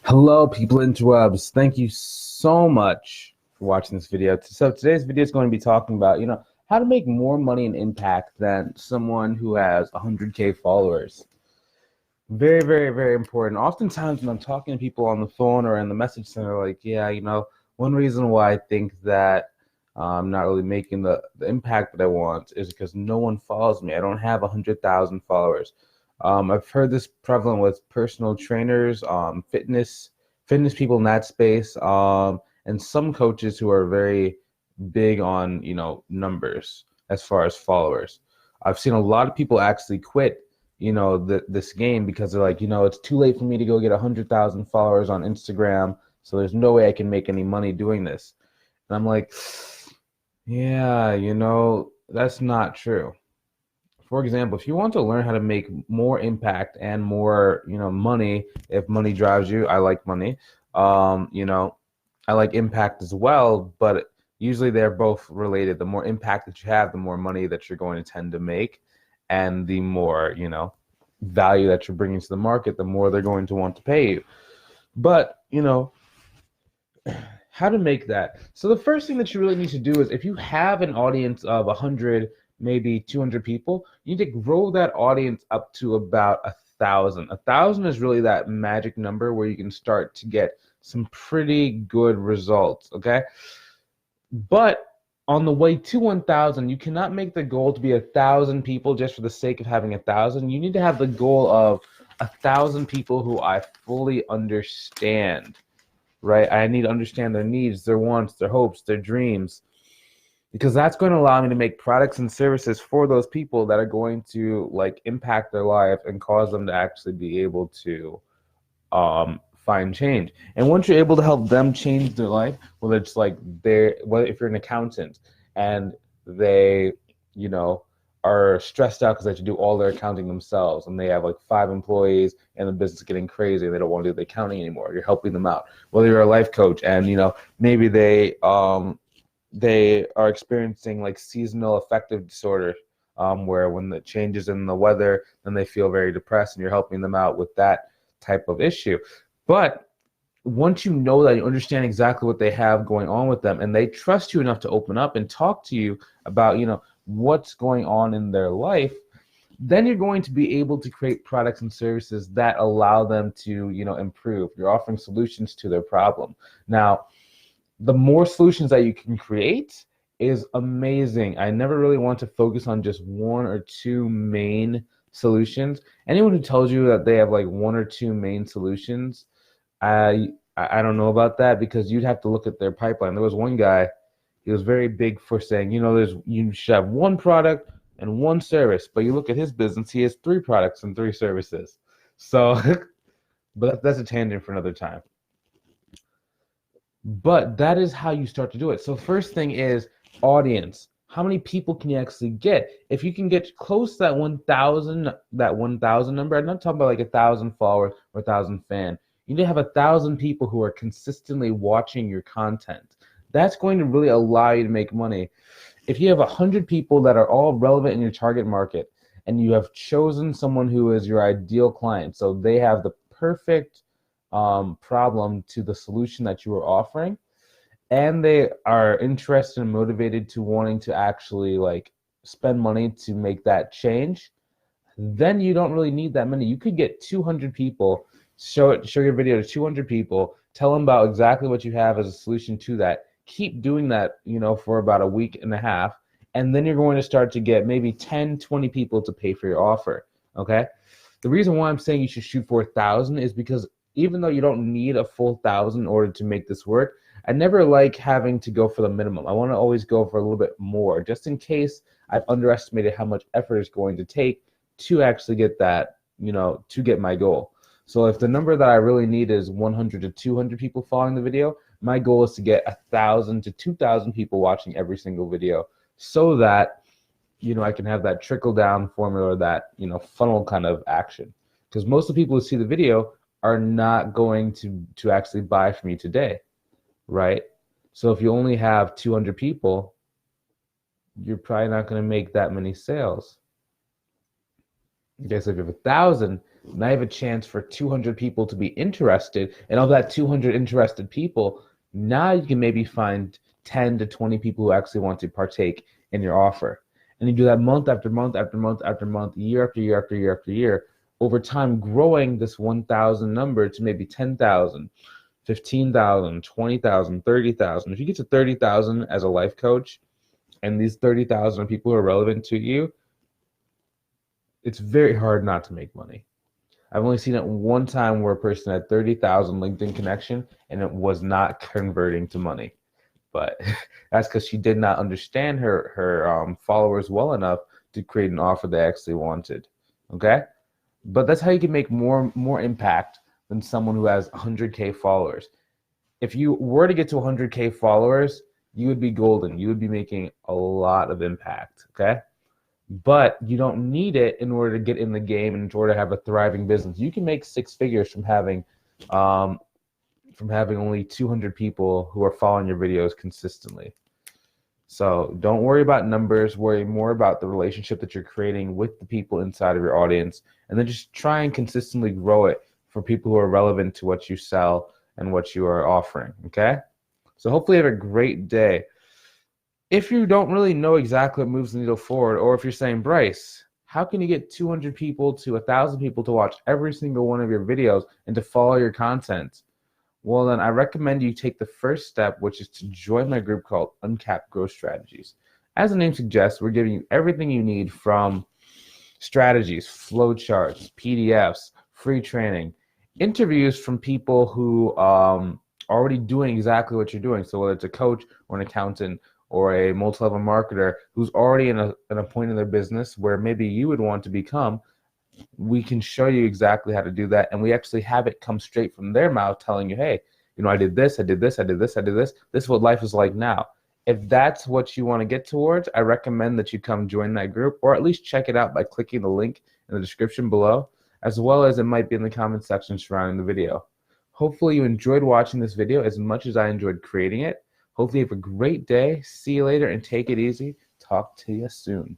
Hello, people interwebs. Thank you so much for watching this video. So today's video is going to be talking about, how to make more money and impact than someone who has 100K followers. Very, very, very important. Oftentimes when I'm talking to people on the phone or in the message center, like, yeah, one reason why I think that I'm not really making the impact that I want is because no one follows me. I don't have 100,000 followers. I've heard this prevalent with personal trainers, fitness people in that space, and some coaches who are very big on, numbers as far as followers. I've seen a lot of people actually quit, this game because they're like, it's too late for me to go get 100,000 followers on Instagram, so there's no way I can make any money doing this. And I'm like, yeah, that's not true. For example, if you want to learn how to make more impact and more, money, if money drives you, I like money. I like impact as well, but usually they're both related. The more impact that you have, the more money that you're going to tend to make, and the more, value that you're bringing to the market, the more they're going to want to pay you. But, how to make that. So the first thing that you really need to do is if you have an audience of 100, maybe 200 people, you need to grow that audience up to about 1,000. 1,000 is really that magic number where you can start to get some pretty good results, okay? But on the way to 1,000, you cannot make the goal to be 1,000 people just for the sake of having 1,000. You need to have the goal of 1,000 people who I fully understand, right? I need to understand their needs, their wants, their hopes, their dreams, because that's going to allow me to make products and services for those people that are going to like impact their life and cause them to actually be able to find change. And once you're able to help them change their life, whether it's like if you're an accountant and they, are stressed out because they have to do all their accounting themselves and they have like 5 employees and the business is getting crazy and they don't want to do the accounting anymore, you're helping them out. Whether you're a life coach and maybe they are experiencing like seasonal affective disorder, where when the changes in the weather, then they feel very depressed, and you're helping them out with that type of issue. But once you know that, you understand exactly what they have going on with them, and they trust you enough to open up and talk to you about, what's going on in their life, then you're going to be able to create products and services that allow them to, improve. You're offering solutions to their problem. Now, the more solutions that you can create is amazing. I never really want to focus on just one or two main solutions. Anyone who tells you that they have like one or two main solutions, I don't know about that, because you'd have to look at their pipeline. There was one guy, he was very big for saying, you should have one product and one service, but you look at his business, he has 3 products and 3 services. So, but that's a tangent for another time. But that is how you start to do it. So first thing is audience. How many people can you actually get? If you can get close to that 1,000 number, I'm not talking about like 1,000 followers or 1,000 fans. You need to have 1,000 people who are consistently watching your content. That's going to really allow you to make money. If you have 100 people that are all relevant in your target market, and you have chosen someone who is your ideal client, so they have the perfect problem to the solution that you are offering, and they are interested and motivated to wanting to actually like spend money to make that change, then you don't really need that many. You could get 200 people, show your video to 200 people, tell them about exactly what you have as a solution to that. Keep doing that, for about a week and a half, and then you're going to start to get maybe 10, 20 people to pay for your offer. Okay? The reason why I'm saying you should shoot for 1,000 is because even though you don't need a full 1,000 in order to make this work, I never like having to go for the minimum. I want to always go for a little bit more, just in case I've underestimated how much effort it's going to take to actually get that, to get my goal. So if the number that I really need is 100 to 200 people following the video, my goal is to get 1,000 to 2,000 people watching every single video, so that, I can have that trickle down formula, that, funnel kind of action. Because most of the people who see the video are not going to actually buy from you today, right? So if you only have 200 people, you're probably not going to make that many sales. Okay, so if you have 1,000, now you have a chance for 200 people to be interested, and of that 200 interested people, now you can maybe find 10 to 20 people who actually want to partake in your offer. And you do that month after month after month after month, year after year after year after year, over time growing this 1,000 number to maybe 10,000, 15,000, 20,000, 30,000. If you get to 30,000 as a life coach, and these 30,000 people who are relevant to you, it's very hard not to make money. I've only seen it one time where a person had 30,000 LinkedIn connection and it was not converting to money. But that's because she did not understand her followers well enough to create an offer they actually wanted. Okay, but that's how you can make more impact than someone who has 100K followers. If you were to get to 100K followers, you would be golden. You would be making a lot of impact. Okay, but you don't need it in order to get in the game and in order to have a thriving business. You can make six figures um, from having only 200 people who are following your videos consistently. So don't worry about numbers, worry more about the relationship that you're creating with the people inside of your audience, and then just try and consistently grow it for people who are relevant to what you sell and what you are offering, okay? So hopefully you have a great day. If you don't really know exactly what moves the needle forward, or if you're saying, Bryce, how can you get 200 people to 1,000 people to watch every single one of your videos and to follow your content? Well, then I recommend you take the first step, which is to join my group called Uncapped Growth Strategies. As the name suggests, we're giving you everything you need from strategies, flowcharts, PDFs, free training, interviews from people who already doing exactly what you're doing. So whether it's a coach or an accountant or a multi-level marketer who's already in a point in their business where maybe you would want to become, we can show you exactly how to do that. And we actually have it come straight from their mouth telling you, hey, I did this, I did this, I did this, I did this. This is what life is like now. If that's what you want to get towards, I recommend that you come join that group, or at least check it out by clicking the link in the description below, as well as it might be in the comment section surrounding the video. Hopefully you enjoyed watching this video as much as I enjoyed creating it. Hopefully you have a great day. See you later and take it easy. Talk to you soon.